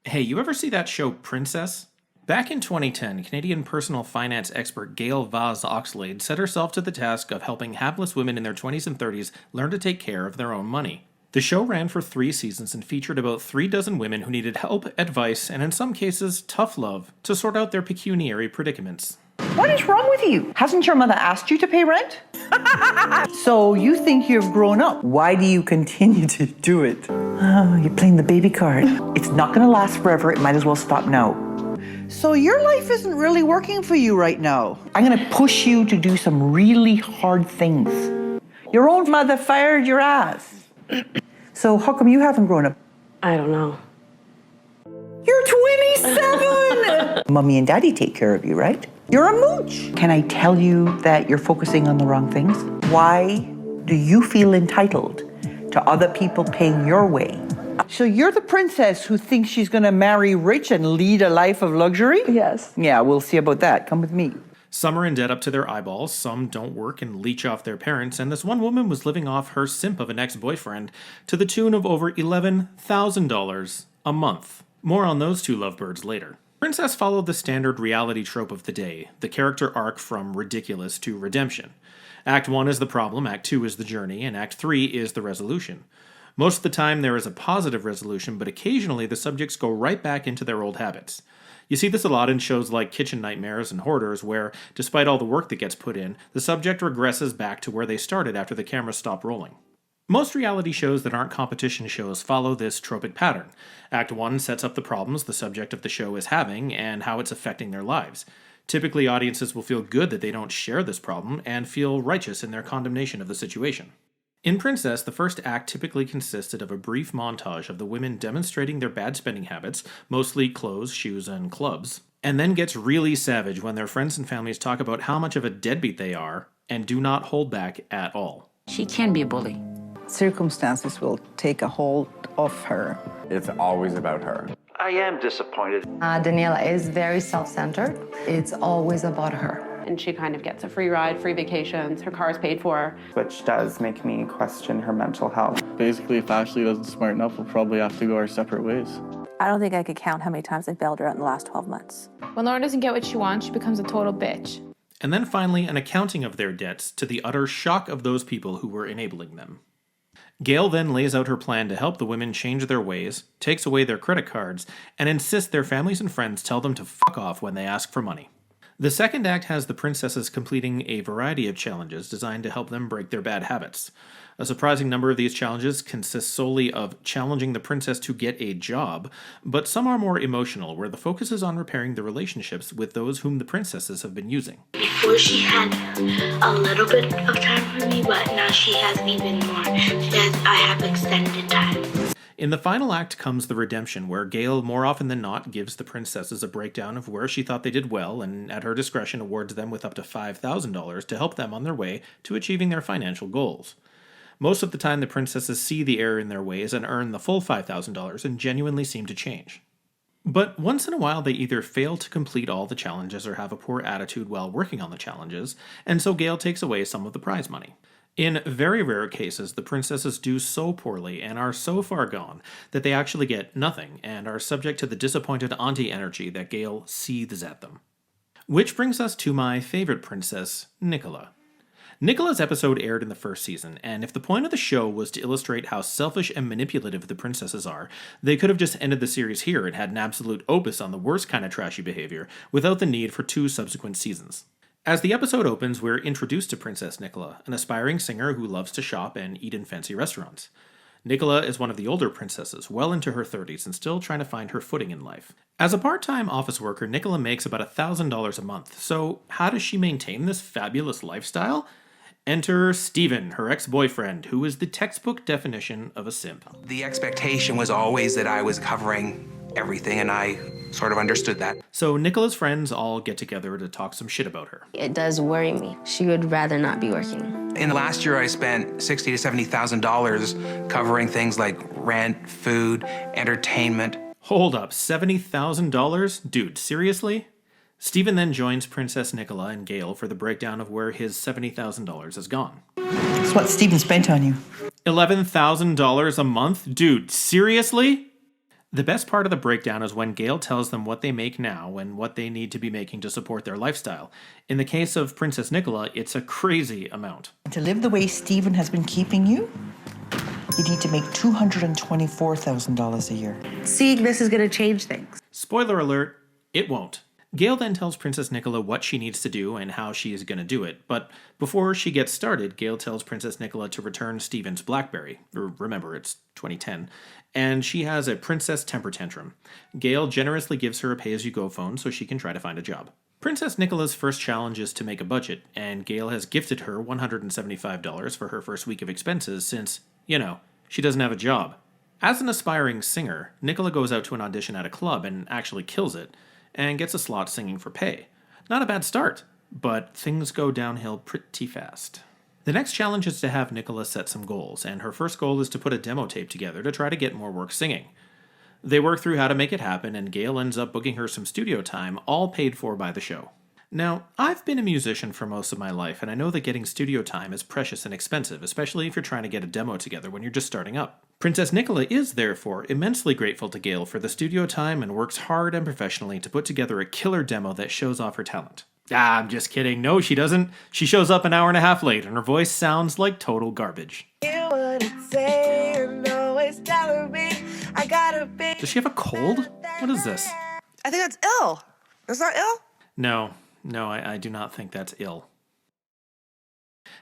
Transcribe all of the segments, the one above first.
Hey, you ever see that show Princess? Back in 2010, Canadian personal finance expert Gail Vaz-Oxlade set herself to the task of helping hapless women in their 20s and 30s learn to take care of their own money. The show ran for 3 seasons and featured about 36 women who needed help, advice, and in some cases, tough love to sort out their pecuniary predicaments. What is wrong with you? Hasn't your mother asked you to pay rent? So you think you've grown up. Why do you continue to do it? Oh, you're playing the baby card. It's not going to last forever. It might as well stop now. So your life isn't really working for you right now. I'm going to push you to do some really hard things. Your own mother fired your ass. So how come you haven't grown up? I don't know. You're 27! Mommy and Daddy take care of you, right? You're a mooch. Can I tell you that you're focusing on the wrong things? Why do you feel entitled to other people paying your way? So you're the princess who thinks she's going to marry rich and lead a life of luxury? Yes. Yeah, we'll see about that. Come with me. Some are in debt up to their eyeballs, some don't work and leech off their parents, and this one woman was living off her simp of an ex-boyfriend to the tune of over $11,000 a month. More on those two lovebirds later. Princess followed the standard reality trope of the day, the character arc from ridiculous to redemption. Act 1 is the problem, Act 2 is the journey, and Act 3 is the resolution. Most of the time there is a positive resolution, but occasionally the subjects go right back into their old habits. You see this a lot in shows like Kitchen Nightmares and Hoarders, where, despite all the work that gets put in, the subject regresses back to where they started after the cameras stop rolling. Most reality shows that aren't competition shows follow this tropic pattern. Act 1 sets up the problems the subject of the show is having and how it's affecting their lives. Typically, audiences will feel good that they don't share this problem and feel righteous in their condemnation of the situation. In Princess, the first act typically consisted of a brief montage of the women demonstrating their bad spending habits, mostly clothes, shoes, and clubs, and then gets really savage when their friends and families talk about how much of a deadbeat they are and do not hold back at all. She can be a bully. Circumstances will take a hold of her. It's always about her. I am disappointed. Daniela is very self-centered. It's always about her. And she kind of gets a free ride, free vacations, her car is paid for. Which does make me question her mental health. Basically, if Ashley doesn't smarten up, we'll probably have to go our separate ways. I don't think I could count how many times I bailed her out in the last 12 months. When Lauren doesn't get what she wants, she becomes a total bitch. And then finally, an accounting of their debts to the utter shock of those people who were enabling them. Gail then lays out her plan to help the women change their ways, takes away their credit cards, and insists their families and friends tell them to fuck off when they ask for money. The second act has the princesses completing a variety of challenges designed to help them break their bad habits. A surprising number of these challenges consist solely of challenging the princess to get a job, but some are more emotional, where the focus is on repairing the relationships with those whom the princesses have been using. Before she had a little bit of time for me, but now she has even more. I have extended time. In the final act comes the redemption, where Gail more often than not gives the princesses a breakdown of where she thought they did well, and at her discretion awards them with up to $5,000 to help them on their way to achieving their financial goals. Most of the time the princesses see the error in their ways and earn the full $5,000 and genuinely seem to change. But once in a while they either fail to complete all the challenges or have a poor attitude while working on the challenges, and so Gail takes away some of the prize money. In very rare cases, the princesses do so poorly and are so far gone that they actually get nothing and are subject to the disappointed auntie energy that Gail seethes at them. Which brings us to my favorite princess, Nicola. Nicola's episode aired in the first season, and if the point of the show was to illustrate how selfish and manipulative the princesses are, they could have just ended the series here and had an absolute opus on the worst kind of trashy behavior without the need for 2 subsequent seasons. As the episode opens, we're introduced to Princess Nicola, an aspiring singer who loves to shop and eat in fancy restaurants. Nicola is one of the older princesses, well into her 30s and still trying to find her footing in life. As a part-time office worker, Nicola makes about $1,000 a month, so how does she maintain this fabulous lifestyle? Enter Steven, her ex-boyfriend, who is the textbook definition of a simp. The expectation was always that I was covering everything, and I sort of understood that. So Nicola's friends all get together to talk some shit about her. It does worry me. She would rather not be working. In the last year, I spent $60,000 to $70,000 covering things like rent, food, entertainment. Hold up, $70,000? Dude, seriously? Steven then joins Princess Nicola and Gail for the breakdown of where his $70,000 has gone. That's what Steven spent on you. $11,000 a month? Dude, seriously? The best part of the breakdown is when Gail tells them what they make now and what they need to be making to support their lifestyle. In the case of Princess Nicola, it's a crazy amount. To live the way Stephen has been keeping you, you need to make $224,000 a year. Seeing this is going to change things. Spoiler alert, it won't. Gail then tells Princess Nicola what she needs to do and how she is going to do it, but before she gets started, Gail tells Princess Nicola to return Stephen's BlackBerry. Remember, it's 2010. And she has a princess temper tantrum. Gail generously gives her a pay-as-you-go phone so she can try to find a job. Princess Nicola's first challenge is to make a budget, and Gail has gifted her $175 for her first week of expenses since, she doesn't have a job. As an aspiring singer, Nicola goes out to an audition at a club and actually kills it, and gets a slot singing for pay. Not a bad start, but things go downhill pretty fast. The next challenge is to have Nicola set some goals, and her first goal is to put a demo tape together to try to get more work singing. They work through how to make it happen, and Gail ends up booking her some studio time, all paid for by the show. Now, I've been a musician for most of my life, and I know that getting studio time is precious and expensive, especially if you're trying to get a demo together when you're just starting up. Princess Nicola is, therefore, immensely grateful to Gail for the studio time and works hard and professionally to put together a killer demo that shows off her talent. I'm just kidding. No, she doesn't. She shows up an hour and a half late, and her voice sounds like total garbage. Does she have a cold? What is this? I think that's ill. Is that ill? No, I do not think that's ill.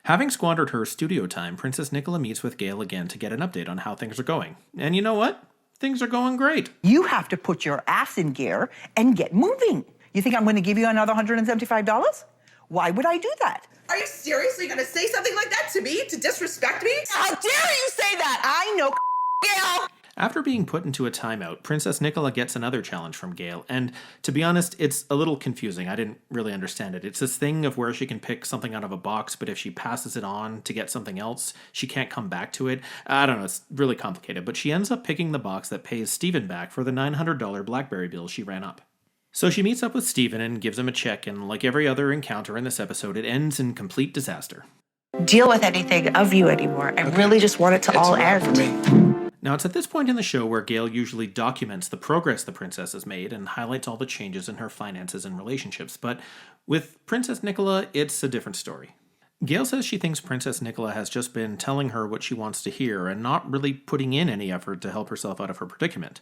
Having squandered her studio time, Princess Nicola meets with Gail again to get an update on how things are going. And you know what? Things are going great. You have to put your ass in gear and get moving. You think I'm going to give you another $175? Why would I do that? Are you seriously going to say something like that to me? To disrespect me? How dare you say that? I know, Gail. After being put into a timeout, Princess Nicola gets another challenge from Gail, and to be honest, it's a little confusing. I didn't really understand it. It's this thing of where she can pick something out of a box, but if she passes it on to get something else, she can't come back to it. I don't know, it's really complicated, but she ends up picking the box that pays Stephen back for the $900 BlackBerry bill she ran up. So she meets up with Stephen and gives him a check, and like every other encounter in this episode, it ends in complete disaster. Deal with anything of you anymore. I really just want it to all end. Now, it's at this point in the show where Gail usually documents the progress the princess has made and highlights all the changes in her finances and relationships, but with Princess Nicola, it's a different story. Gail says she thinks Princess Nicola has just been telling her what she wants to hear and not really putting in any effort to help herself out of her predicament.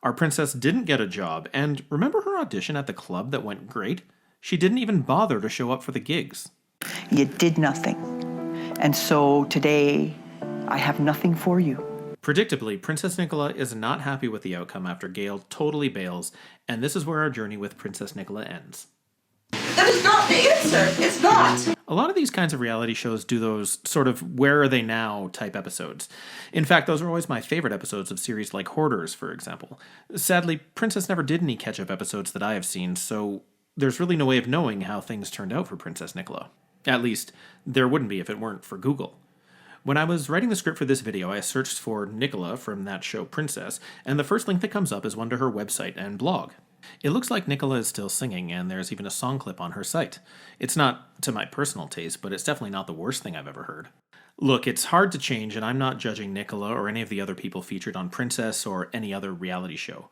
Our princess didn't get a job, and remember her audition at the club that went great? She didn't even bother to show up for the gigs. You did nothing. And so today, I have nothing for you. Predictably, Princess Nicola is not happy with the outcome after Gail totally bails, and this is where our journey with Princess Nicola ends. That is not the answer. It's not. A lot of these kinds of reality shows do those sort of where are they now type episodes. In fact, those are always my favorite episodes of series like Hoarders, for example. Sadly, Princess never did any catch-up episodes that I have seen, so there's really no way of knowing how things turned out for Princess Nicola. At least, there wouldn't be if it weren't for Google. When I was writing the script for this video, I searched for Nicola from that show Princess, and the first link that comes up is one to her website and blog. It looks like Nicola is still singing, and there's even a song clip on her site. It's not to my personal taste, but it's definitely not the worst thing I've ever heard. Look, it's hard to change, and I'm not judging Nicola or any of the other people featured on Princess or any other reality show.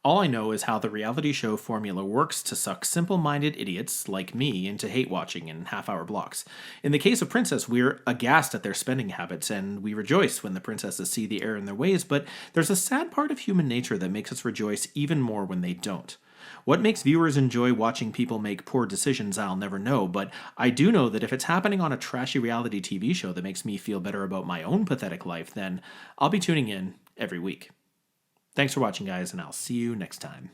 All I know is how the reality show formula works to suck simple-minded idiots like me into hate-watching in half-hour blocks. In the case of Princess, we're aghast at their spending habits, and we rejoice when the princesses see the error in their ways, but there's a sad part of human nature that makes us rejoice even more when they don't. What makes viewers enjoy watching people make poor decisions, I'll never know, but I do know that if it's happening on a trashy reality TV show that makes me feel better about my own pathetic life, then I'll be tuning in every week. Thanks for watching, guys, and I'll see you next time.